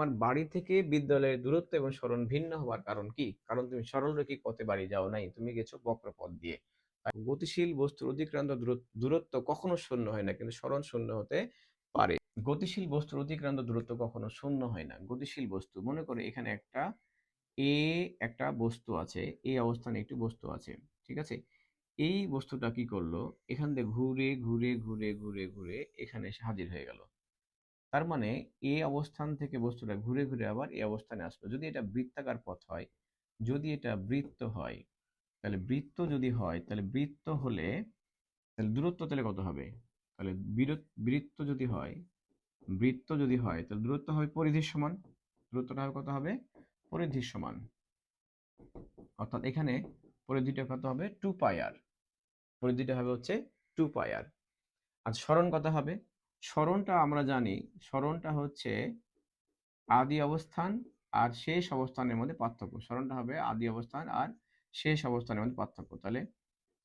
আমার বাড়ি থেকে বিদ্যালয়ের দূরত্ব এবং সরণ ভিন্ন হওয়ার কারণ কি? কারণ তুমি সরলরৈখিক পথে বাড়ি যাও নাই, তুমি গেছো বক্রপথ দিয়ে। গতিশীল বস্তুর অতিক্রান্ত দূরত্ব কখনো শূন্য হয় না, কিন্তু সরণ শূন্য হতে পারে। গতিশীল বস্তুর অতিক্রান্ত দূরত্ব কখনো শূন্য হয় না। গতিশীল বস্তু, মনে করে এখানে এ একটা বস্তু আছে, এই অবস্থানে একটি বস্তু আছে, ঠিক আছে? এই বস্তুটা কি করলো, এখান দিয়ে ঘুরে ঘুরে ঘুরে ঘুরে ঘুরে এখানে এসে হাজির হয়ে গেল। তার মানে এই অবস্থান থেকে বস্তুটা ঘুরে ঘুরে আবার এই অবস্থানে আসলো। যদি এটা বৃত্তাকার পথ হয়, যদি এটা বৃত্ত হয়, তাহলে বৃত্ত যদি হয়, তাহলে বৃত্ত হলে তাহলে দূরত্ব তাহলে কত হবে? তাহলে বৃত্ত যদি হয়, বৃত্ত যদি হয় তাহলে দূরত্ব হবে পরিধির সমান। দূরত্বটা হবে কত হবে? পরিধির সমান। অর্থাৎ এখানে পরিধিটা কত হবে? 2πr। পরিধিটা হবে হচ্ছে 2πr। আচ্ছা, সরণ কত হবে? সরণটা আমরা জানি, সরণটা হচ্ছে আদি অবস্থান আর শেষ অবস্থানের মধ্যে পার্থক্য। সরণটা হবে আদি অবস্থান আর শেষ অবস্থানের মধ্যে পার্থক্য। তাহলে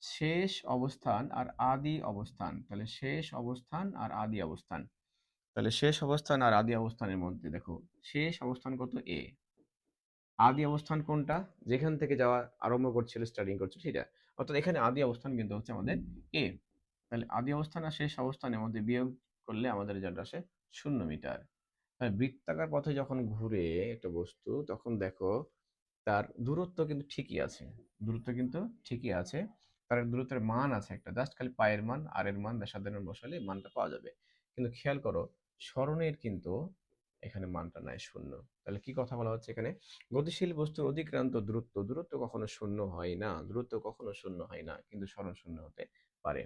শেষ অবস্থান আর আদি অবস্থান, তাহলে শেষ অবস্থান আর আদি অবস্থান, তাহলে শেষ অবস্থান আর আদি অবস্থানের মধ্যে দেখো, শেষ অবস্থান কত? এ। আদি অবস্থান কোনটা? যেখান থেকে যাওয়া আরম্ভ করছিল, স্টার্টিং করছিল সেটা। অর্থাৎ এখানে আদি অবস্থান কিন্তু হচ্ছে আমাদের এ। তাহলে আদি অবস্থান আর শেষ অবস্থানের মধ্যে বিয়োগ করলে আমাদের রেজাল্ট আসে 0 মিটার। হ্যাঁ, বৃত্তাকার পথে যখন ঘুরে একটা বস্তু, তখন দেখো তার দূরত্ব কিন্তু ঠিকই আছে। দূরত্ব কিন্তু ঠিকই আছে। তার দূরত্বের মান আছে একটা, জাস্ট খালি পায়ের মান আর এর মান ব্যাসার্ধের মান বসালে মানটা পাওয়া যাবে। কিন্তু খেয়াল করো, সরণের কিন্তু এখানে মানটা নাই, শূন্য। তাহলে কি কথা বলা হচ্ছে এখানে? গতিশীল বস্তুর অতিক্রান্ত দূরত্ব, দূরত্ব কখনো শূন্য হয় না, দূরত্ব কখনো শূন্য হয় না, কিন্তু সরণ শূন্য হতে পারে।